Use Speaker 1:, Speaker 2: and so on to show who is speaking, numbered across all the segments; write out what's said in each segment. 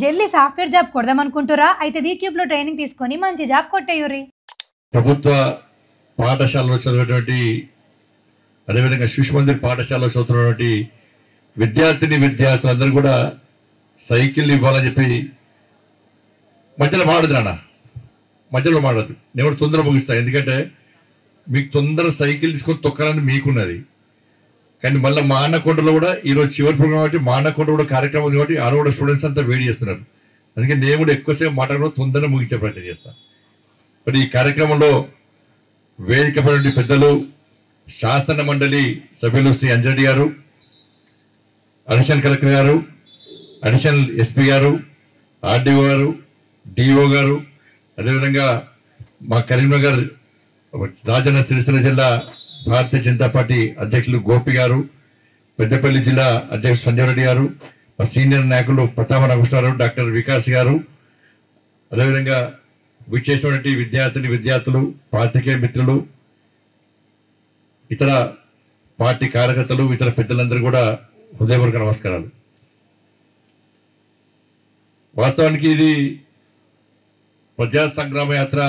Speaker 1: జల్దీ software job కొడదామనుకుంటురా? అయితే వీక్యూబ్ లో ట్రైనింగ్ తీసుకొని మంచి జాబ్ కొట్టేయుర్రి.
Speaker 2: ప్రభుత్వ పాఠశాలలో చదివేటువంటి అదేవిధంగా శిశు మందిర్ పాఠశాలలో చదువుతున్నటువంటి విద్యార్థులందరూ కూడా సైకిల్ ఇవ్వాలని చెప్పి మధ్యలో మాడదు నాన్న, మధ్యలో మాడదు. నేను కూడా తొందర ముగిస్తాను, ఎందుకంటే మీకు తొందర సైకిల్ తీసుకొని తొక్కాలని మీకున్నది. కానీ మళ్ళీ మా అన్నకొండలో కూడా ఈరోజు చివరి ప్రోగ్రాం కాబట్టి మా అన్నకొండ కూడా కార్యక్రమం ఉంది కాబట్టి ఆడ కూడా స్టూడెంట్స్ అంతా వెయిట్ చేస్తున్నారు. అందుకే నేను కూడా ఎక్కువసేపు మాట్లాడడం తొందరగా ముగించే ప్రయత్నం చేస్తాను. మరి ఈ కార్యక్రమంలో వేదికపై పెద్దలు శాసన మండలి సభ్యులు శ్రీ అంజరెడ్డి గారు, అడిషనల్ కలెక్టర్ గారు, అడిషనల్ ఎస్పీ గారు, ఆర్డీఓ గారు, డిఓ గారు, అదేవిధంగా మా కరీంనగర్ రాజన్న సిరిసిల్ల జిల్లా భారతీయ జనతా పార్టీ అధ్యక్షులు గోపి గారు, పెద్దపల్లి జిల్లా అధ్యక్షుడు సంజయ్ రెడ్డి గారు, మా సీనియర్ నాయకులు ప్రతాప రామకృష్ణారావు, డాక్టర్ వికాస్ గారు, అదేవిధంగా విచ్చేసినటువంటి విద్యార్థులు, పాత్రికేయ మిత్రులు, ఇతర పార్టీ కార్యకర్తలు, ఇతర పెద్దలందరూ కూడా హృదయపూర్వక నమస్కారాలు. వాస్తవానికి ఇది ప్రజా సంగ్రామ యాత్ర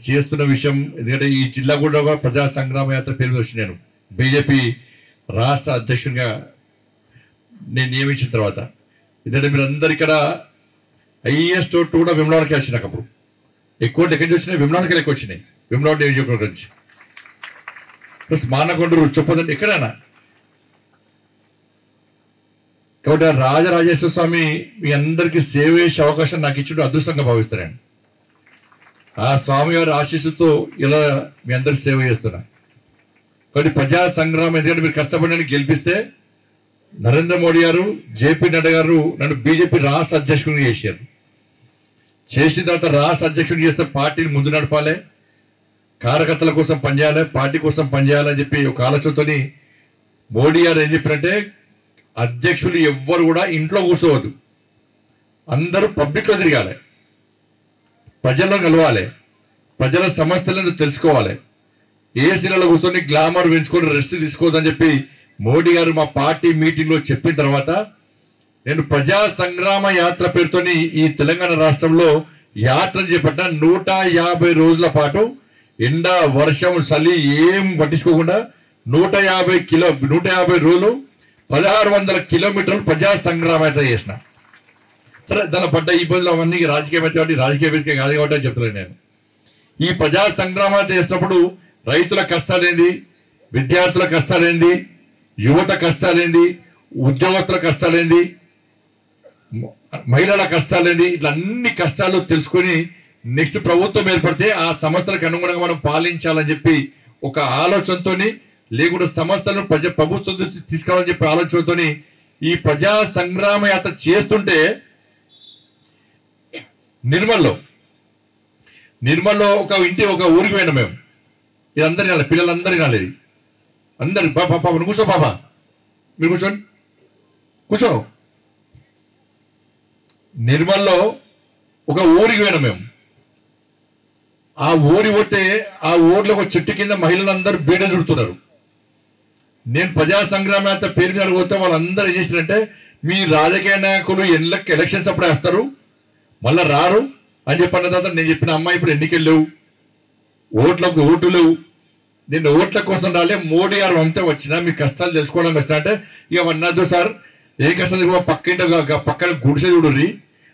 Speaker 2: చేస్తున్న విషయం, ఎందుకంటే ఈ జిల్లా కూడా ప్రజా సంగ్రామ యాత్ర పేరు వచ్చి నేను బీజేపీ రాష్ట్ర అధ్యక్షునిగా నేను నియమించిన తర్వాత, ఎందుకంటే మీరు అందరు ఇక్కడ హైయెస్ట్ ఓటు కూడా విమలాడికి వచ్చినాక అప్పుడు ఎక్కువ ఎక్కడి నుంచి వచ్చినాయి, విమలాడికి ఎక్కువ వచ్చినాయి. విమలాడు నియోజకవర్గం నుంచి ప్లస్ మానకొండూరు చెప్పదండి ఎక్కడైనా. కాబట్టి రాజరాజేశ్వర స్వామి మీ అందరికీ సేవ చేసే అవకాశం నాకు ఇచ్చిన అదృష్టంగా భావిస్తానండి. ఆ స్వామి వారి ఆశీస్సుతో ఇలా మీ అందరికి సేవ చేస్తున్నా. కాబట్టి ప్రజా సంగ్రామం, ఎందుకంటే మీరు కష్టపడడానికి గెలిపిస్తే నరేంద్ర మోడీ గారు, జేపీ నడ్డా గారు నన్ను బీజేపీ రాష్ట్ర అధ్యక్షుడిని చేశారు. చేసిన తర్వాత రాష్ట్ర అధ్యక్షుడిని చేస్తే పార్టీని ముందు నడపాలి, కార్యకర్తల కోసం పనిచేయాలి, పార్టీ కోసం పనిచేయాలని చెప్పి ఒక ఆలోచనతో మోడీ గారు ఏం చెప్పారంటే, అధ్యక్షులు ఎవ్వరు కూడా ఇంట్లో కూర్చోవద్దు, అందరూ పబ్లిక్ లో తిరగాలి, ప్రజల్లో కలవాలి, ప్రజల సమస్యలను తెలుసుకోవాలి, ఏసీలలో కూర్చొని గ్లామర్ పెంచుకొని రెస్ట్ తీసుకోవద్దని చెప్పి మోడీ గారు మా పార్టీ మీటింగ్ లో చెప్పిన తర్వాత నేను ప్రజా సంగ్రామ యాత్ర పేరుతోని ఈ తెలంగాణ రాష్ట్రంలో యాత్ర చేపట్టిన. 150 రోజుల పాటు ఎండ వర్షం చలి ఏం పట్టించుకోకుండా 150 రోజులు 1600 కిలోమీటర్లు ప్రజా సంగ్రామ యాత్ర చేసిన. సరే, దాని పడ్డ ఇబ్బందులు అవన్నీ రాజకీయం అయితే కాబట్టి రాజకీయ వేదిక కాదు కాబట్టి అని చెప్తున్నాను నేను. ఈ ప్రజా సంగ్రామ యాత్ర చేసినప్పుడు రైతుల కష్టాలేంది, విద్యార్థుల కష్టాలేంది, యువత కష్టాలేంది, ఉద్యోగస్తుల కష్టాలేంది, మహిళల కష్టాలేంది, ఇట్లా అన్ని కష్టాలు తెలుసుకొని నెక్స్ట్ ప్రభుత్వం ఏర్పడితే ఆ సమస్యలకు అనుగుణంగా మనం పాలించాలని చెప్పి ఒక ఆలోచనతో, లేకుండా సమస్యలను ప్రభుత్వం తీసుకురావాలని చెప్పి ఆలోచనతో ఈ ప్రజా సంగ్రామ యాత్ర చేస్తుంటే నిర్మల్లో ఒక ఊరికి పోయినా మేము. ఇది అందరి నాలి, పిల్లలందరి నాలేదు, అందరి పాప కూర్చో, పాప మీరు కూర్చోండి, కూర్చో. నిర్మల్లో ఒక ఊరికి పోయినా మేము. ఆ ఊరి పోతే ఆ ఊర్లో ఒక చెట్టు కింద మహిళలందరూ బీడ చుడుతున్నారు. నేను ప్రజా సంగ్రామ యాత్ర పేరు మీద పోతే వాళ్ళందరూ ఏం చేసినంటే, మీ రాజకీయ నాయకులు ఎలక్షన్స్ అప్పుడే వస్తారు, మళ్ళా రారు అని చెప్పిన తర్వాత నేను చెప్పిన, అమ్మాయి ఇప్పుడు ఎన్నికలు లేవు, ఓట్లు లేవు, నేను ఓట్ల కోసం రాలే, మోడీ గారు అంతే వచ్చినా మీ కష్టాలు తెలుసుకోవడానికి వచ్చినా అంటే, ఇక అన్నది సార్ ఏ కష్టాలు పక్కన గుడిసె చూడుర్రి,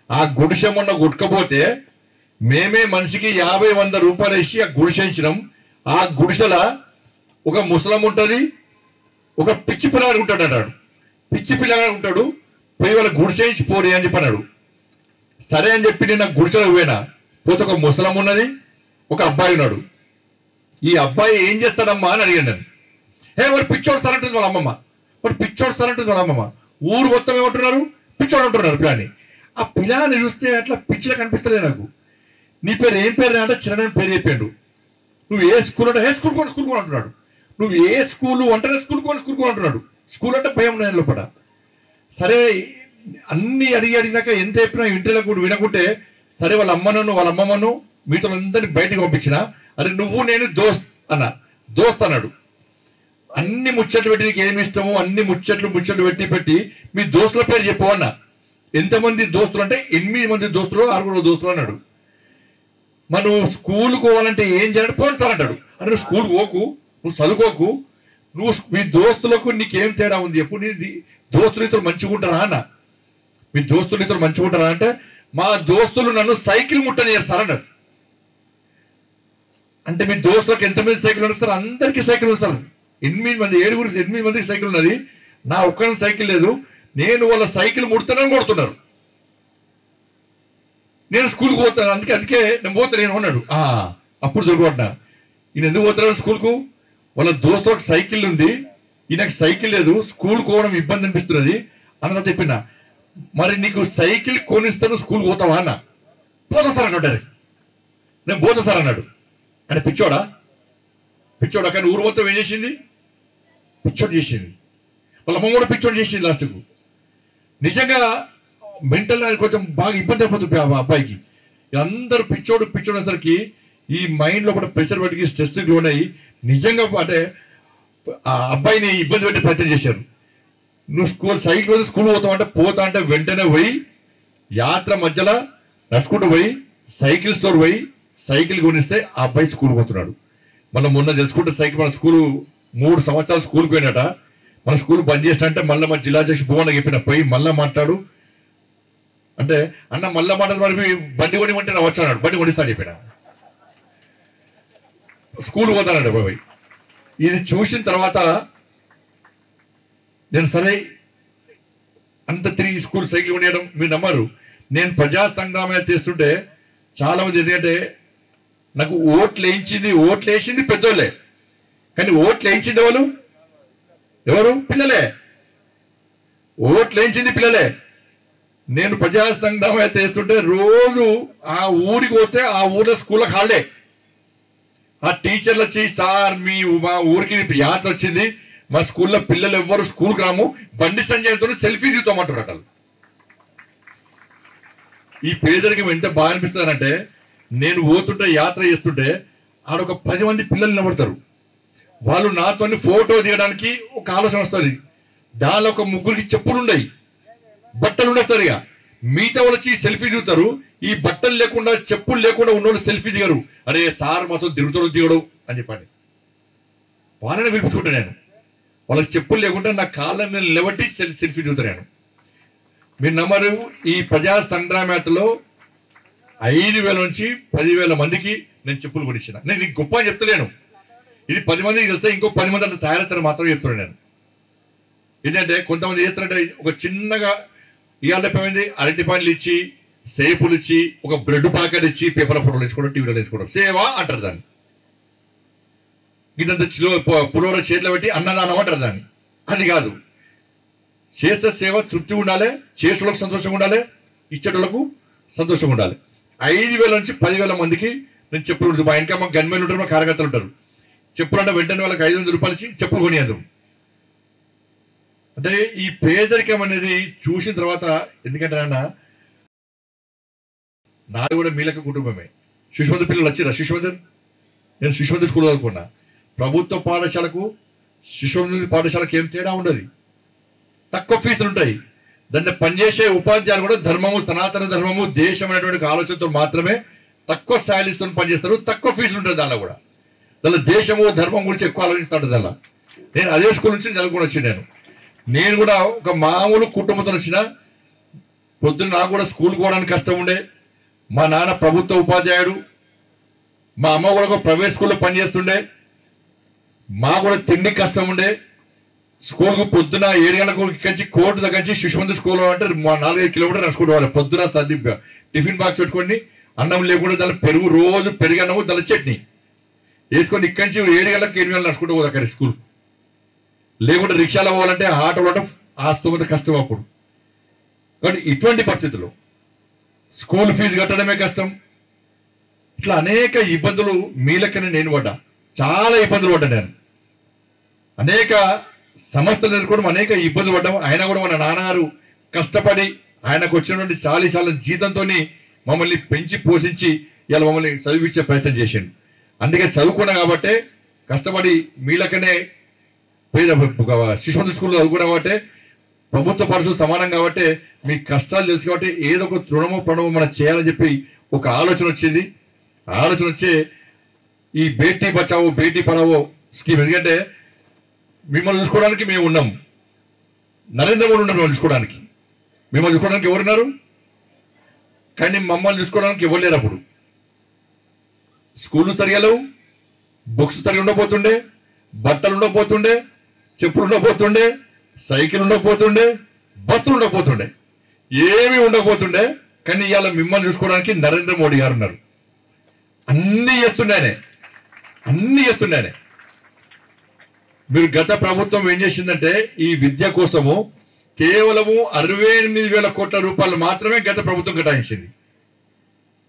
Speaker 2: ఆ గుడిసె మొన్న కొట్టుకపోతే మేమే మనిషికి 50-100 రూపాయలు వేసి ఆ గుడిసె ఇచ్చినాం. ఆ గుడిసెల ఒక ముసలం ఉంటుంది, ఒక పిచ్చి పిల్లగాడు ఉంటాడు అన్నాడు. పిచ్చి పిల్లగాడు ఉంటాడు, పోయి వాళ్ళ గుడిసేయించి పోరి అని చెప్పన్నాడు. సరే అని చెప్పి నేను గుడిసెలకు పోయినా. పోతే ఒక ముసలం ఉన్నది, ఒక అబ్బాయి ఉన్నాడు. ఈ అబ్బాయి ఏం చేస్తాడమ్మా అని అడిగాను నేను. వాడు పిచ్చోడుస్తారంటుంది వాళ్ళ అమ్మమ్మ, వాడు పిచ్చోడుస్తారంటుంది వాళ్ళ అమ్మమ్మ. ఊరు మొత్తం ఏమంటున్నారు, పిచ్చోడు అంటున్నారు పిల్లని. ఆ పిల్లని చూస్తే అట్లా పిచ్చిలా కనిపిస్తలేదు నాకు. నీ పేరు ఏం పేరు అంటే చిన్న పేరు చెప్పాడు. నువ్వు ఏ స్కూల్ అంటే స్కూల్ అంటున్నాడు. నువ్వు ఏ స్కూలు అంటేనే స్కూల్ అంటున్నాడు. స్కూల్ అంటే భయం నేను లోపల. సరే అన్ని అడిగినాక ఎంత చెప్పినా ఇంటిలో కూడా వినకుంటే, సరే వాళ్ళ అమ్మమ్మను మీతో అందరినీ బయటకు పంపించిన. అరే నువ్వు నేను దోస్త్ అన్నాడు. అన్ని ముచ్చట్లు పెట్టి నీకు ఏమి ఇష్టమో అన్ని ముచ్చట్లు పెట్టి మీ దోస్తుల పేరు చెప్పు అన్న. ఎంతమంది దోస్తులు అంటే 8 మంది దోస్తులు 6 దోస్తులు అన్నాడు. మనం స్కూల్కి పోవాలంటే ఏం చేయాలంటే పోతారంటాడు. అంటే నువ్వు స్కూల్కి పోకు, నువ్వు చదువుకోకు, నువ్వు మీ దోస్తులకు నీకేం తేడా ఉంది ఎప్పుడు నీ దోస్తులు ఇతరు మంచిగా ఉంటారా అన్న. మీ దోస్తులు ఇతరు మంచిగా ఉంటారా అంటే మా దోస్తులు నన్ను సైకిల్ ముట్టనియరు సార్ అన్నాడు. అంటే మీ దోస్తులకు ఎంతమంది సైకిల్ నడుస్తారు? అందరికీ సైకిల్ వస్తారు. 8 మందికి సైకిల్ ఉన్నది, నా ఒక్కరికి సైకిల్ లేదు. నేను వాళ్ళ సైకిల్ ముడతానని కొడుతున్నారు. నేను స్కూల్కి పోతాను, అందుకే నేను పోతాను నేను అన్నాడు. అప్పుడు దొరకబడ్డా. ఈయన ఎందుకు పోతున్నాడు స్కూల్కు? వాళ్ళ దోస్తులకు సైకిల్ ఉంది, ఈయనకు సైకిల్ లేదు, స్కూల్కి పోవడం ఇబ్బంది అనిపిస్తున్నది అన్న చెప్పిన. మరి నీకు సైకిల్ కొనిస్తాను స్కూల్కి పోతావా అన్న. పోతా సార్ అన్నాడు. నేను పోతా సార్ అన్నాడు. అంటే పిచ్చోడా కానీ ఊరు మొత్తం ఏం చేసింది? పిచ్చోడు చేసింది. వాళ్ళ అమ్మ కూడా పిచ్చోడు చేసింది లాస్ట్కు. నిజంగా మెంటల్ కొంచెం బాగా ఇబ్బంది అయిపోతుంది ఆ అబ్బాయికి. అందరూ పిచ్చోడు అనేసరికి ఈ మైండ్లో కూడా ప్రెషర్ పెట్టి స్ట్రెస్కి లోనయ్యి నిజంగా అంటే ఆ అబ్బాయిని ఇబ్బంది పెట్టే ప్రయత్నం చేశారు. నువ్వు సైకిల్ స్కూల్ పోతా అంటే వెంటనే పోయి యాత్ర మధ్యలో నడుచుకుంటూ పోయి సైకిల్ స్టోర్ పోయి సైకిల్ కొనిస్తే ఆ అబ్బాయి స్కూల్ పోతున్నాడు. మళ్ళీ మొన్న తెలుసుకుంటే సైకిల్ మన స్కూల్ 3 సంవత్సరాలు స్కూల్కి పోయినట. మన స్కూల్ బంద్ చేస్తా అంటే మళ్ళీ మన జిల్లా అధ్యక్ష భువన చెప్పిన పోయి మళ్ళా మాట్లాడు అంటే అన్న మళ్ళా మాట్లాడు మరి బండి కొనిమంటే నా వచ్చాడు బండి కొనిస్తాను చెప్పిన. స్కూల్ పోతానండి బాబాయ్. ఇది చూసిన తర్వాత నేను సరే అంత తిరిగి స్కూల్ సైకిల్ కొనియడం మీరు నమ్మరు. నేను ప్రజా సంగ్రామం చేస్తుంటే చాలా మంది ఎందుకంటే నాకు ఓట్లు వేసింది పెద్దోళ్ళే, కానీ ఓట్లు వేయించింది ఎవరు? పిల్లలే. ఓట్లు వేయించింది పిల్లలే. నేను ప్రజా సంగ్రామం చేస్తుంటే రోజు ఆ ఊరికి పోతే ఆ ఊర్లో స్కూళ్ళకి హాలిడే. ఆ టీచర్లు వచ్చి సార్ మా ఊరికి యాత్ర వచ్చింది, మా స్కూల్లో పిల్లలు ఎవ్వరు స్కూల్కి రాము, బండి సంజయ్తో సెల్ఫీ దిగుతామంటారు అటలు. ఈ పేదరికం ఎంత బాగా అనిపిస్తుందంటే నేను పోతుంటే యాత్ర చేస్తుంటే ఆడొక 10 మంది పిల్లలు నిలబడతారు. వాళ్ళు నాతో ఫోటో దిగడానికి ఒక ఆలోచన వస్తుంది. దానిలో ఒక 3 చెప్పులు ఉండయి, బట్టలు ఉండవు. సరిగా మిగతా వాళ్ళు వచ్చి సెల్ఫీ దిగుతారు. ఈ బట్టలు లేకుండా చెప్పులు లేకుండా ఉన్నోళ్ళు సెల్ఫీ దిగరు. అరే సార్ మాతో దిగడు అని చెప్పండి. వాళ్ళని పిలిపించుకుంటా నేను. వాళ్ళకి చెప్పులు లేకుండా నా కాళ్ళని నిలబట్టి సెల్ఫీ దిగుతాను నేను. మీరు నమ్మరు, ఈ ప్రజా సంగ్రామయాత్రలో 5,000 నుంచి 10,000 మందికి నేను చెప్పులు కొనిచ్చిన. నేను నీకు గొప్ప అని చెప్తలేను, ఇది 10 మందికి తెలిస్తే ఇంకో 10 మంది అట్లా తయారవుతారు మాత్రం చెప్తున్నాను నేను. ఏంటంటే కొంతమంది చేస్తారంటే ఒక చిన్నగా ఇవాళ ఏమైంది అరటి పండ్లు ఇచ్చి సేపులు ఇచ్చి ఒక బ్రెడ్ ప్యాకెట్ ఇచ్చి పేపర్ ఫోటోలు వేసుకోవడం, టీవీలో వేసుకోవడం సేవ అంటారు దాన్ని. ఇదంతా పురోర చేతిలో పెట్టి అన్నదానం అంటారు దాన్ని. అది కాదు. చేస్తే సేవ తృప్తి ఉండాలి, చేసేటోళ్ళకు సంతోషంగా ఉండాలి, ఇచ్చేటోళ్ళకు సంతోషంగా ఉండాలి. 5,000 నుంచి 10,000 మందికి నేను చెప్పులు ఉంటుంది. మా ఇంకా మా గన్మెన్లు ఉంటారు, మా కార్యకర్తలు ఉంటారు. చెప్పులు అంటే వెంటనే వాళ్ళకి 500 రూపాయలు ఇచ్చి చెప్పులు కొనియదు. అంటే ఈ పేదరికం అనేది చూసిన తర్వాత, ఎందుకంటే అన్న నాది కూడా మీలక కుటుంబమే. శిశుమందిర్ పిల్లలు వచ్చిరా? నేను శిశుమందిర్ స్కూల్ చదువుకున్నా. ప్రభుత్వ పాఠశాలకు శిశుమందిర్ పాఠశాలకు ఏం తేడా ఉండదు, తక్కువ ఫీజులు ఉంటాయి. దాన్ని పనిచేసే ఉపాధ్యాయులు కూడా ధర్మము, సనాతన ధర్మము, దేశం అనేటువంటి ఆలోచనతో మాత్రమే తక్కువ స్థాయితో పనిచేస్తారు, తక్కువ ఫీజులు ఉంటుంది. దానిలో కూడా దానిలో దేశము ధర్మం గురించి ఎక్కువ ఆలోచిస్తాడు. దానిలో నేను అదే స్కూల్ నుంచి చదువుకొని వచ్చి నేను కూడా ఒక మామూలు కుటుంబంతో వచ్చిన. పొద్దున్న నాకు కూడా స్కూల్కి పోవడానికి కష్టం ఉండే. మా నాన్న ప్రభుత్వ ఉపాధ్యాయుడు, మా అమ్మ కూడా ఒక ప్రైవేట్ స్కూల్లో పనిచేస్తుండే. మా కూడా తిండి కష్టం ఉండే. స్కూల్కు పొద్దున 7 గంటలకు ఇక్కడి కోర్టు దగ్గర నుంచి శిశుమందిర్ స్కూల్ అంటే 4-5 కిలోమీటర్లు నడుచుకుంటూ పొద్దున టిఫిన్ బాక్స్ పెట్టుకొని అన్నం లేకుండా దాని పెరుగు, రోజు పెరుగన్నము దాని చట్నీ వేసుకొని ఇక్కడి నుంచి 7 గంటలకు 8 గంటలు నడుచుకుంటూ పోదు అక్కడ స్కూల్. లేకుంటే రిక్షాలో పోవాలంటే ఆటోలో ఆ స్తోమత కష్టం అప్పుడు. కాబట్టి ఇటువంటి పరిస్థితుల్లో స్కూల్ ఫీజు కట్టడమే కష్టం. ఇట్లా అనేక ఇబ్బందులు మీలకనే నేను పడ్డా. చాలా ఇబ్బందులు పడ్డా నేను. అనేక సమస్యలు ఎదుర్కోవడం, అనేక ఇబ్బందులు పడ్డాం. అయినా కూడా మన నాన్నగారు కష్టపడి ఆయనకు వచ్చినటువంటి చాలా జీతంతో మమ్మల్ని పెంచి పోషించి ఇలా మమ్మల్ని చదివించే ప్రయత్నం చేసిండు. అందుకే చదువుకున్నా కాబట్టే కష్టపడి మీలకనే శిశుమందిర్ స్కూల్లో చదువుకున్నా కాబట్టి ప్రభుత్వ పాఠశాల సమానం కాబట్టి మీ కష్టాలు తెలుసు కాబట్టి ఏదో ఒక తృణమో ప్రణమో మనం చేయాలని చెప్పి ఒక ఆలోచన వచ్చింది. ఆలోచన వచ్చే ఈ బేటీ బచావో బేటీ పడావో స్కీమ్. ఎందుకంటే మిమ్మల్ని చూసుకోవడానికి మేము ఉన్నాం, నరేంద్ర మోడీ ఉన్నారు చూసుకోవడానికి. మిమ్మల్ని చూసుకోవడానికి ఎవరున్నారు? కానీ మమ్మల్ని చూసుకోవడానికి ఎవరు లేరు. అప్పుడు స్కూళ్ళు సరిగా లేవు, బుక్స్ సరిగా ఉండకపోతుండే, బట్టలు ఉండకపోతుండే, చెప్పులు ఉండకపోతుండే, సైకిల్ ఉండకపోతుండే, బస్సులు ఉండకపోతుండే, ఏమీ ఉండకపోతుండే. కానీ ఇవాళ మిమ్మల్ని చూసుకోవడానికి నరేంద్ర మోడీ గారు ఉన్నారు. అన్ని చేస్తుండేనే. మీరు గత ప్రభుత్వం ఏం చేసిందంటే ఈ విద్య కోసము కేవలము 68,000 కోట్ల రూపాయలు మాత్రమే గత ప్రభుత్వం కేటాయించింది.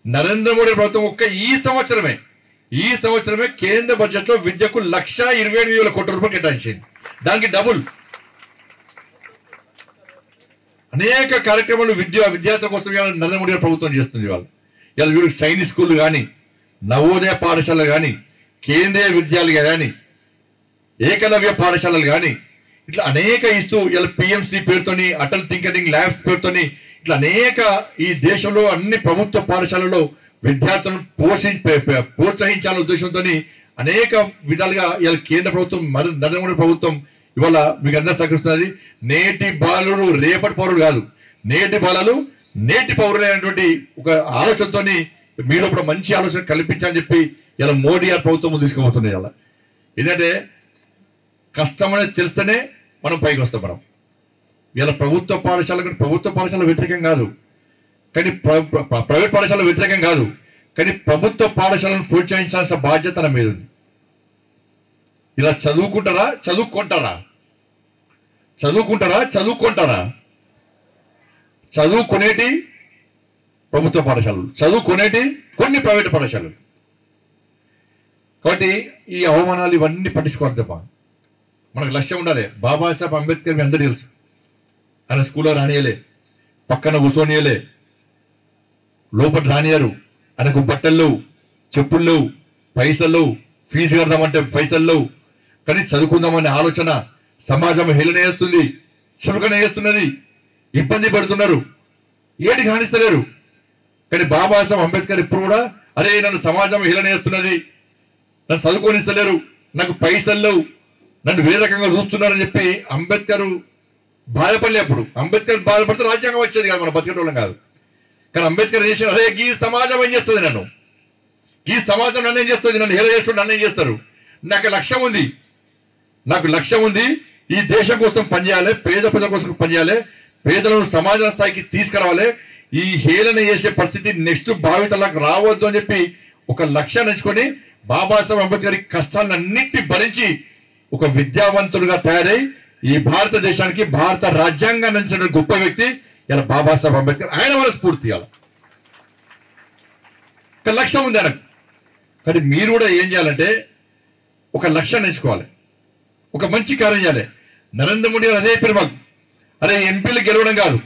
Speaker 2: నరేంద్ర మోడీ ప్రభుత్వం ఒక్క ఈ సంవత్సరమే కేంద్ర బడ్జెట్ లో విద్యకు 1,28,000 కోట్ల రూపాయలు కేటాయించింది. దానికి డబుల్ అనేక కార్యక్రమాలు విద్యార్థుల కోసం నరేంద్ర మోడీ ప్రభుత్వం చేస్తుంది. ఇవాళ వీళ్ళకి సైనిక్ స్కూల్ కానీ, నవోదయ పాఠశాలలు కానీ, కేంద్రీయ విద్యాలయాలు కానీ, ఏకలవ్య పాఠశాలలు కానీ ఇట్లా అనేక ఇస్తూ ఇలా పిఎంసి పేరుతోని, అటల్ థింకింగ్ ల్యాబ్స్ పేరుతోని ఇట్లా అనేక ఈ దేశంలో అన్ని ప్రభుత్వ పాఠశాలలో విద్యార్థులను ప్రోత్సహించాలనే ఉద్దేశంతో అనేక విధాలుగా ఇలా కేంద్ర ప్రభుత్వం నరేంద్ర మోడీ ప్రభుత్వం ఇవాళ మీకు అందరూ సహకరిస్తున్నది. నేటి బాలుడు రేపటి పౌరుడు కాదు, నేటి బాలలు నేటి పౌరులు అనేటువంటి ఒక ఆలోచనతో మీరు ఇప్పుడు మంచి ఆలోచన కల్పించాలని చెప్పి ఇలా మోడీ గారి ప్రభుత్వం తీసుకుపోతుంది. ఇలా ఎందుకంటే కష్టం అనేది తెలిస్తేనే మనం పైకి వస్తాం. మనం ఇలా ప్రభుత్వ పాఠశాల వ్యతిరేకం కాదు, కానీ ప్రైవేట్ పాఠశాల వ్యతిరేకం కాదు, కానీ ప్రభుత్వ పాఠశాలను ప్రోత్సహించాల్సిన బాధ్యత నా మీద ఉంది. ఇలా చదువుకుంటారా? చదువుకునేటి ప్రభుత్వ పాఠశాలలు, చదువుకునేటి కొన్ని ప్రైవేట్ పాఠశాలలు. కాబట్టి ఈ అవమానాలు ఇవన్నీ పట్టించుకోవాలి తప్ప మనకు లక్ష్యం ఉండాలి. బాబాసాహెబ్ అంబేద్కర్ మీ అందరూ తెలుసు. ఆయన స్కూల్లో రానియలే, పక్కన కూర్చోనియలే, లోపల రానియారు. ఆయనకు బట్టలు లేవు, చెప్పులు లేవు, పైసలు లేవు, ఫీజు కడదామంటే పైసలు లేవు. కానీ చదువుకుందామనే ఆలోచన సమాజం హేళన చేస్తుంది, చులకన చేస్తున్నది, ఇబ్బంది పడుతున్నారు, ఏటికి హానిస్తలేరు. కానీ బాబాసాహెబ్ అంబేద్కర్ ఇప్పుడు కూడా అరే నన్ను సమాజం హేళన చేస్తున్నది, నన్ను చదువుకోనిస్తలేరు, నాకు పైసలు లేవు, నన్ను వేరే రకంగా చూస్తున్నారని చెప్పి అంబేద్కర్ బాధపడలే. అప్పుడు అంబేద్కర్ బాధపడితే రాజ్యాంగం వచ్చేది కాదు, మన బతికేటోళ్ళం కాదు. కానీ అంబేద్కర్ చేసిన అరే ఈ సమాజం ఏం చేస్తుంది, ఈ సమాజం నన్ను ఏం చేస్తుంది, నన్ను హేళన చేస్తుంది, నన్ను ఏం చేస్తారు. నాకు లక్ష్యం ఉంది, ఈ దేశం కోసం పనిచేయాలి, పేద ప్రజల కోసం పనిచేయాలి, పేదలను సమాజ స్థాయికి తీసుకురావాలి, ఈ హేళన చేసే పరిస్థితి నెక్స్ట్ భావితలకు రావద్దు అని చెప్పి ఒక లక్ష్యాన్ని ఎంచుకొని బాబాసాహెబ్ అంబేద్కర్ కష్టాలన్నింటినీ భరించి ఒక విద్యావంతుడుగా తయారై ఈ భారతదేశానికి భారత రాజ్యాంగాన్ని అందించిన గొప్ప వ్యక్తి ఇలా బాబాసాహెబ్ అంబేద్కర్. ఆయన వల్ల స్ఫూర్తి ఇవ్వాలి. ఒక లక్ష్యం ఉంది ఆయనకు. కానీ మీరు కూడా ఏం చేయాలంటే ఒక లక్ష్యాన్ని ఎంచుకోవాలి, ఒక మంచి కార్యం చేయాలి. నరేంద్ర మోడీ గారు అదే చెప్పారు మాకు, అరే ఎంపీలు గెలవడం కాదు,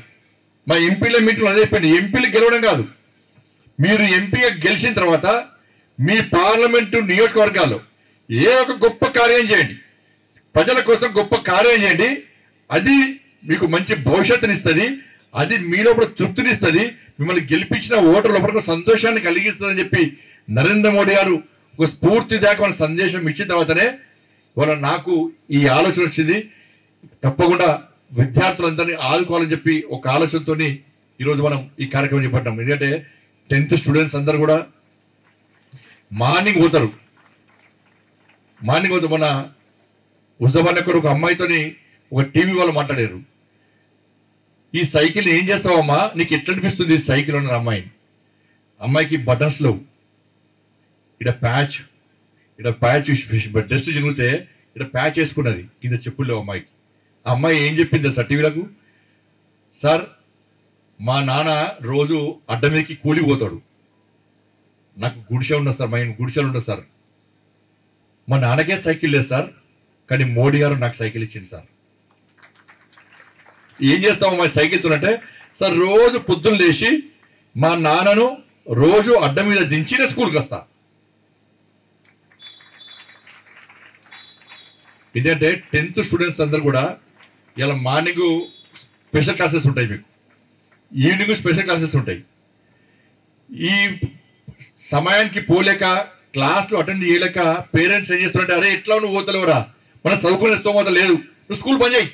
Speaker 2: మా ఎంపీల మీటింగ్ అదే చెప్పండి, ఎంపీలు గెలవడం కాదు, మీరు ఎంపీగా గెలిచిన తర్వాత మీ పార్లమెంటు నియోజకవర్గాల్లో ఏ ఒక గొప్ప కార్యం చేయండి, ప్రజల కోసం గొప్ప కార్యం చేయండి, అది మీకు మంచి భవిష్యత్తునిస్తుంది, అది మీలో కూడా తృప్తినిస్తుంది, మిమ్మల్ని గెలిపించిన ఓటర్ల లోపల సంతోషాన్ని కలిగిస్తుందని చెప్పి నరేంద్ర మోడీ గారు ఒక స్ఫూర్తిదాయకమైన సందేశం ఇచ్చిన తర్వాతనే ఇవాళ నాకు ఈ ఆలోచన వచ్చింది. తప్పకుండా విద్యార్థులందరినీ ఆదుకోవాలని చెప్పి ఒక ఆలోచనతో ఈరోజు మనం ఈ కార్యక్రమం చేపట్టాం. ఎందుకంటే 10th స్టూడెంట్స్ అందరూ కూడా మార్నింగ్ పోతారు. మన ఉజబానకర్ ఒక అమ్మాయితోని ఒక టీవీ వాళ్ళు మాట్లాడారు, ఈ సైకిల్ ఏం చేస్తావమ్మా, నీకు ఎట్లా అనిపిస్తుంది ఈ సైకిల్ అన్నారు అమ్మాయిని. అమ్మాయికి బటన్స్ లేవు, ఇక్కడ ప్యాచ్ డ్రెస్ చినిగితే ఇక్కడ ప్యాచ్ వేసుకున్నది, కింద చెప్పులు లేవు అమ్మాయికి. ఆ అమ్మాయి ఏం చెప్పింది సార్ టీవీలకు, సార్ మా నాన్న రోజు అడ్డమీకి కూలిపోతాడు, నాకు గుడిసె ఉండదు సార్, మా గుడిసెలు ఉండదు సార్, మా నాన్నకే సైకిల్ లేదు సార్, కానీ మోడీ గారు నాకు సైకిల్ ఇచ్చింది సార్. ఏం చేస్తాము మా సైకిల్తో అంటే, సార్ రోజు పొద్దున్న లేచి మా నాన్నను రోజు అడ్డ మీద దించిన స్కూల్కి వస్తా. ఇదంటే 10th స్టూడెంట్స్ అందరు కూడా ఇలా మార్నింగ్ స్పెషల్ క్లాసెస్ ఉంటాయి, మీకు ఈవినింగ్ స్పెషల్ క్లాసెస్ ఉంటాయి. ఈ సమయానికి పోలేక క్లాసులు అటెండ్ చేయలేక పేరెంట్స్ ఏం చేస్తున్నారంటే, అరే ఎట్లా నువ్వు పోతలేవురా, మనం చదువుకునే స్తోమత లేదు, నువ్వు స్కూల్ బంద్ చేయి,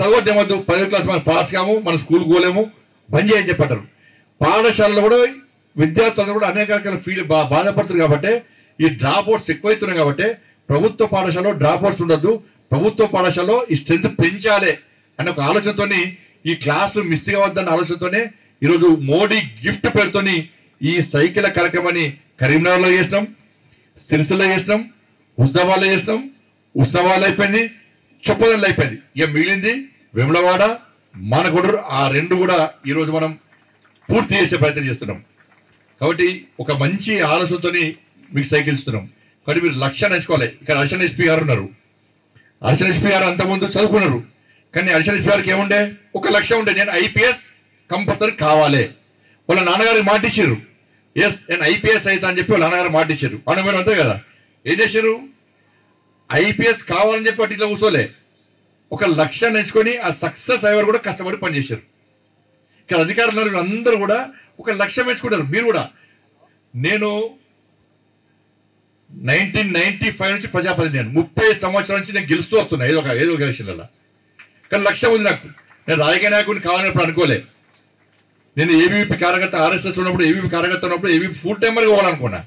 Speaker 2: చదవద్దేమద్దు, 10వ క్లాస్ మనం పాస్ కాము, మనం స్కూల్ పోలేము, బంద్ చేయని చెప్పంటారు. పాఠశాలలో కూడా విద్యార్థులు కూడా అనేక రకాల బాధపడుతుంది. కాబట్టి ఈ డ్రాప్ అవుట్స్ ఎక్కువైతున్నాయి. కాబట్టి ప్రభుత్వ పాఠశాలలో డ్రాప్ అవుట్స్ ఉండొద్దు, ప్రభుత్వ పాఠశాలలో ఈ స్ట్రెంత్ పెంచాలి అనే ఒక ఆలోచనతోని, ఈ క్లాసులు మిస్ కావద్దన్న ఆలోచనతోనే ఈరోజు మోడీ గిఫ్ట్ పేరుతోని ఈ సైకిల్ కార్యక్రమాన్ని కరీంనగర్లో చేసినాం, సిరిసిల్లో చేసినాం, హుస్నాబాద్లో చేసినాం. హుస్నాబాద్లో అయిపోయింది, చొప్పదంలో అయిపోయింది. ఇక మిగిలింది వేములవాడ, మానకొండూరు. ఆ రెండు కూడా ఈరోజు మనం పూర్తి చేసే ప్రయత్నం చేస్తున్నాం. కాబట్టి ఒక మంచి ఆలోచనతోని మీకు సైకిల్ ఇస్తున్నాం. కాబట్టి మీరు లక్ష్యాన్ని ఎంచుకోవాలి. ఇక్కడ అర్చన ఎస్పీ గారు ఉన్నారు. అర్చన ఎస్పీ గారు అంతకుముందు చదువుకున్నారు. కానీ అర్చన ఎస్పీ గారికి ఏముండే, ఒక లక్ష్యం ఉండే, నేను ఐపీఎస్ కంపల్సరీ కావాలి. వాళ్ళ నాన్నగారికి మాట ఇచ్చారు, ఎస్ నేను ఐపీఎస్ అవుతా అని చెప్పి వాళ్ళ నాన్నగారు మాట ఇచ్చారు. అవును మీరు అంతే కదా, ఏం చేశారు, ఐపీఎస్ కావాలని చెప్పి అటు ఇట్లా కూర్చోలే, ఒక లక్ష్యాన్ని ఎంచుకొని ఆ సక్సెస్ అయ్యేవారు కూడా కష్టపడి పనిచేశారు. ఇక్కడ అధికారులు అందరూ కూడా ఒక లక్ష్యం ఎంచుకుంటారు. మీరు కూడా, నేను 1995 నుంచి ప్రజాప్రతినిధి, 30 సంవత్సరాల నుంచి నేను గెలుస్తూ వస్తున్నా ఏదో ఒక ఎలక్షన్లలో. కానీ లక్ష్యం ఉంది నాకు, నేను రాజకీయ నాయకుడిని కావాలన్నప్పుడు అనుకోలే. నేను ఏబీవీపీ కార్యకర్త, ఆర్ఎస్ఎస్ ఉన్నప్పుడు ఏబీవీ కార్యకర్త ఉన్నప్పుడు ఏబీవీ ఫుల్ టైమర్ పోవాలనుకున్నా,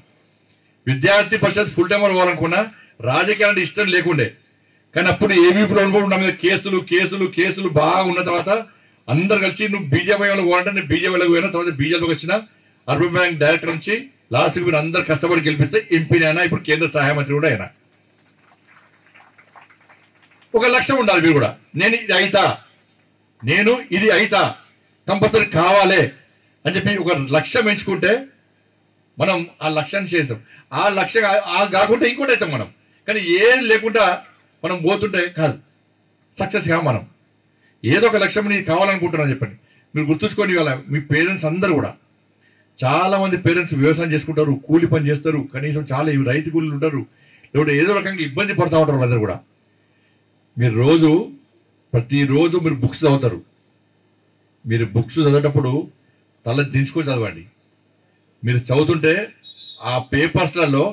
Speaker 2: విద్యార్థి పరిషత్ ఫుల్ టైమర్ పోవాలనుకున్నా, రాజకీయాలంటే ఇష్టం లేకుండే. కానీ అప్పుడు ఏబీవీలో ఉన్నప్పుడు నా మీద కేసులు బాగా ఉన్న తర్వాత అందరు కలిసి నువ్వు బీజేపీలో పోవాలంటే నేను బీజేపీలోకి పోయినా, తర్వాత బీజేపీలోకి వచ్చిన అర్బన్ బ్యాంక్ డైరెక్టర్ నుంచి లాస్ట్కి మీరు అందరు కష్టపడి గెలిపిస్తే ఎంపీని అయినా, ఇప్పుడు కేంద్ర సహాయ మంత్రి కూడా అయినా. ఒక లక్ష్యం ఉండాలి మీరు కూడా, నేను ఇది అయితా కంపల్సరీ కావాలి అని చెప్పి ఒక లక్ష్యం ఎంచుకుంటే మనం ఆ లక్ష్యాన్ని చేస్తాం. ఆ లక్ష్యం కాకుండా ఇంకోటి అవుతాం మనం. కానీ ఏం లేకుండా మనం పోతుంటే కాదు, సక్సెస్ కాదు. మనం ఏదో ఒక లక్ష్యం నీకు కావాలనుకుంటున్నాను చెప్పండి. మీరు గుర్తుంచుకొని ఇవాళ మీ పేరెంట్స్ అందరూ కూడా, చాలా మంది పేరెంట్స్ వ్యవసాయం చేసుకుంటారు, కూలి పని చేస్తారు, కనీసం చాలా రైతు కూలీలు ఉంటారు, లేకపోతే ఏదో రకంగా ఇబ్బంది పడుతూ ఉంటారు వాళ్ళందరూ కూడా. మీరు ప్రతిరోజు మీరు బుక్స్ చదువుతారు. మీరు బుక్స్ చదివేటప్పుడు తల దించుకొని చదవండి. మీరు చదువుతుంటే ఆ పేపర్స్లలో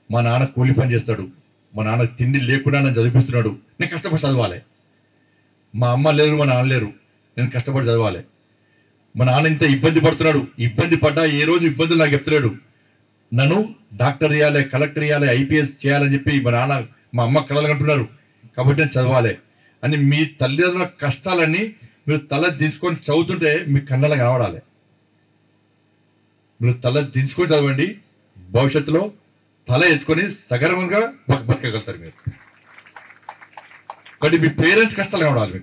Speaker 2: మా నాన్న కూలి పని చేస్తాడు, మా నాన్న తిండి లేకుండా నన్ను చదివిస్తున్నాడు, నేను కష్టపడి చదవాలి. మా అమ్మ లేరు, మా నాన్న లేరు, నేను కష్టపడి చదవాలి. మా నాన్న ఇంత ఇబ్బంది పడుతున్నాడు, ఇబ్బంది పడ్డా ఏ రోజు ఇబ్బందులు నాకు చెప్తలేడు, నన్ను డాక్టర్ ఇవ్వాలి, కలెక్టర్ ఇవ్వాలి, ఐపీఎస్ చేయాలని చెప్పి మా నాన్న మా అమ్మ కలలు కంటున్నారు, కాబట్టి నేను చదవాలి అని మీ తల్లిదండ్రుల కష్టాలన్నీ మీరు తల దించుకొని చదువుతుంటే మీ కళ్ళలో కనబడాలి. మీరు తల దించుకొని చదవండి, భవిష్యత్తులో తల ఎత్తుకొని సగర్వంగా బతకగలుగుతారు మీరు. కాబట్టి మీ పేరెంట్స్ కష్టాలు కనబడాలి.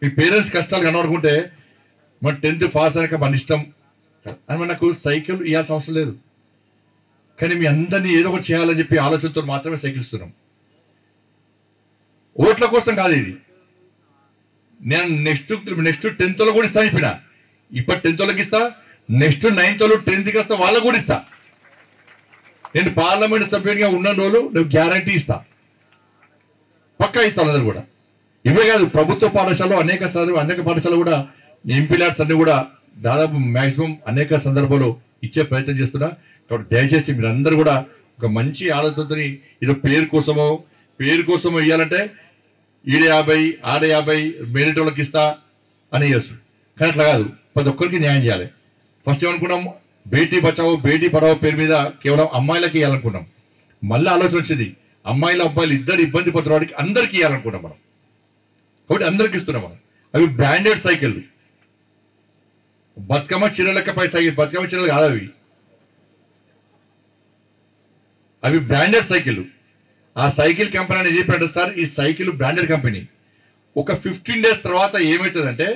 Speaker 2: మీ పేరెంట్స్ కష్టాలు కనబడుకుంటే మన 10th పాస్ అయ్యాక మన ఇష్టం అని మనకు సైకిల్ ఇవ్వాల్సిన అవసరం లేదు. కానీ మీ అందరినీ ఏదో ఒకటి చేయాలని చెప్పి ఆలోచనతో మాత్రమే సైకిల్ ఇస్తున్నాం. ఓట్ల కోసం కాదు ఇది. నేను నెక్స్ట్ 10th లో కూడా ఇస్తాను చెప్పిన, ఇప్పటి 10th వాళ్ళకి ఇస్తా, నెక్స్ట్ 9th వాళ్ళు 10th వస్తా వాళ్ళకు కూడా ఇస్తా. నేను పార్లమెంట్ సభ్యునిగా ఉన్న రోజులు నేను గ్యారంటీ ఇస్తా, పక్కా ఇస్తాను. అందరు కూడా ఇవే కాదు, ప్రభుత్వ పాఠశాలలో అనేక పాఠశాలలు కూడా ఎంపీ ల్యాడ్స్ అన్ని కూడా దాదాపు మాక్సిమం అనేక సందర్భాలు ఇచ్చే ప్రయత్నం చేస్తున్నా. కాబట్టి దయచేసి మీరందరూ కూడా ఒక మంచి ఆలోచనతో, ఇదో పేరు కోసమో ఇవ్వాలంటే ఈడ 50 ఆడ 50 మెరిట్ వాళ్ళకి ఇస్తా అని చేస్తాడు. కానీ అట్లా కాదు, ప్రతి ఒక్కరికి న్యాయం చేయాలి. ఫస్ట్ ఏమనుకున్నాం, బేటీ బచావో బేటీ పడావో పేరు మీద కేవలం అమ్మాయిలకి ఇవ్వాలనుకున్నాం. మళ్ళీ ఆలోచన వచ్చింది, అమ్మాయిలు అబ్బాయిలు ఇద్దరు ఇబ్బంది పడుతున్న అందరికీ ఇవ్వాలనుకున్నాం మనం. కాబట్టి అందరికి ఇస్తున్నాం మనం. అవి బ్రాండెడ్ సైకిల్, బతుకమ్మ చీరలెక్కపై సైకిల్, బతుకమ్మ చీరలు కాదు అవి బ్రాండెడ్ సైకిల్. ఆ సైకిల్ కంపెనీ అనేది చెప్పాడు సార్, ఈ సైకిల్ బ్రాండెడ్ కంపెనీ. ఒక 15 days తర్వాత ఏమవుతుందంటే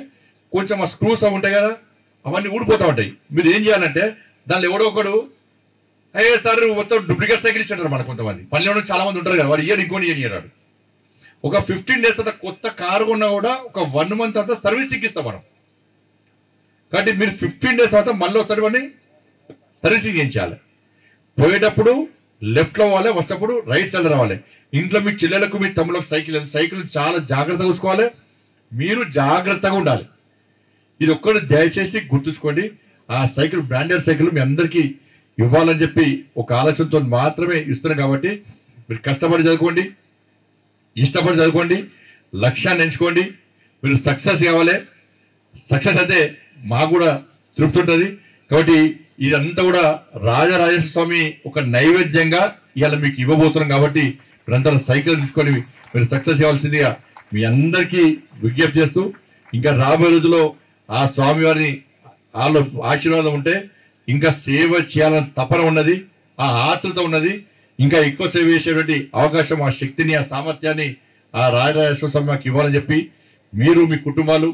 Speaker 2: కొంచెం ఆ స్క్రూస్ అవి ఉంటాయి కదా, అవన్నీ ఊడిపోతూ ఉంటాయి. మీరు ఏం చేయాలంటే దానిలో ఎవడో ఒకడు అయ్యే సార్ మొత్తం డూప్లికేట్ సైకిల్ ఇచ్చాడు మన కొంతమంది పనిలో చాలా మంది ఉంటారు కదా, వాడు ఇంకోటి ఇయ్యరాడు. ఒక 15 days తర్వాత కొత్త కారు కొన్నా కూడా ఒక 1 month తర్వాత సర్వీసింగ్ ఇస్తాం మనం. కాబట్టి మీరు 15 days తర్వాత మళ్ళీ ఒకసారి వాడిని సర్వీసింగ్ చేయించాలి. పోయేటప్పుడు లెఫ్ట్ లో పోవాలి, వచ్చేటప్పుడు రైట్ సైడ్ రావాలి. ఇంట్లో మీ చెల్లెలకు మీ తమ్ములకు సైకిల్ చాలా జాగ్రత్తగా చూసుకోవాలి. మీరు జాగ్రత్తగా ఉండాలి. ఇది ఒక్కటి దయచేసి గుర్తుంచుకోండి. ఆ సైకిల్ బ్రాండెడ్ సైకిల్ మీ అందరికీ ఇవ్వాలని చెప్పి ఒక ఆలోచనతో మాత్రమే ఇస్తున్నాం. కాబట్టి మీరు కష్టపడి చదువుకోండి, ఇష్టపడి చదువుకోండి, లక్ష్యాన్ని ఎంచుకోండి. మీరు సక్సెస్ కావాలి. సక్సెస్ అయితే మాకు కూడా తృప్తి ఉంటుంది. కాబట్టి ఇదంతా కూడా రాజరాజేశ్వర స్వామి ఒక నైవేద్యంగా ఇవాళ మీకు ఇవ్వబోతున్నాం. కాబట్టి మీరంతా సైకిల్ తీసుకొని మీరు సక్సెస్ ఇవ్వాల్సిందిగా మీ అందరికీ విజ్ఞప్తి చేస్తూ, ఇంకా రాబోయే రోజుల్లో ఆ స్వామి వారిని వాళ్ళ ఆశీర్వాదం ఉంటే ఇంకా సేవ చేయాలని తపన ఉన్నది, ఆ ఆతృత ఉన్నది. ఇంకా ఎక్కువ సేవ చేసేటువంటి అవకాశం, ఆ శక్తిని, ఆ సామర్థ్యాన్ని ఆ రాజరాజేశ్వర స్వామి మాకు ఇవ్వాలని చెప్పి మీరు మీ కుటుంబాలు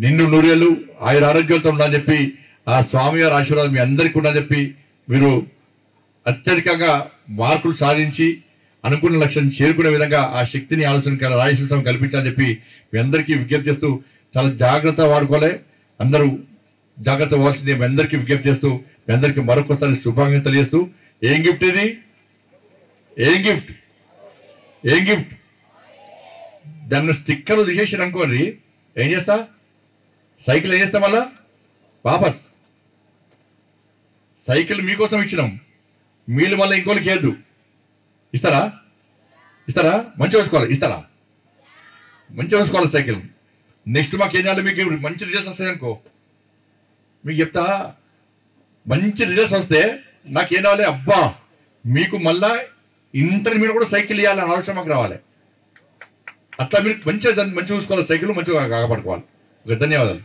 Speaker 2: నిన్ను నూరేళ్ళు ఆయుర ఆరోగ్యాలతో ఉండాలని చెప్పి ఆ స్వామివారి ఆశీర్వాదం మీ అందరికీ ఉండాలని చెప్పి మీరు అత్యధికంగా మార్కులు సాధించి అనుకున్న లక్ష్యాన్ని చేరుకునే విధంగా ఆ శక్తిని ఆలోచన రాజేశ్వర స్వామి కల్పించాలని చెప్పి మీ అందరికీ విజ్ఞప్తి చేస్తూ, చాలా జాగ్రత్త వాడుకోవాలి. అందరూ జాగ్రత్త పోవాల్సింది మీ అందరికీ విజ్ఞప్తి చేస్తూ, మీ అందరికీ మరొకసారి శుభాకాంక్షలు తెలియజేస్తూ, ఏం గిఫ్ట్ ఇది? ఏం గిఫ్ట్? ఏం గిఫ్ట్? దాన్ని స్టిక్కర్లు తీసేసి అనుకోండి, ఏం చేస్తా? సైకిల్ ఏం చేస్తా? మళ్ళా వాపస్. సైకిల్ మీకోసం ఇచ్చినాం, మీరు మళ్ళీ ఇంకోళ్ళకి ఏదు ఇస్తారా? ఇస్తారా? మంచిగా చూసుకోవాలి. ఇస్తారా? మంచిగా చూసుకోవాలి సైకిల్. నెక్స్ట్ మాకు ఏం చేయాలి? మీకు మంచి రిజల్ట్స్ వస్తాయనుకో, మీకు చెప్తా, మంచి రిజల్ట్స్ వస్తే నాకేం రావాలి? అబ్బా, మీకు మళ్ళా ఇంటర్మీడియట్ కూడా సైకిల్ ఇవ్వాలని ఆలోచన మాకు రావాలి. అట్లా మీరు మంచిగా చూసుకోవాలి, సైకిల్ మంచిగా కాపాడుకోవాలి. ఓకే, ధన్యవాదాలు.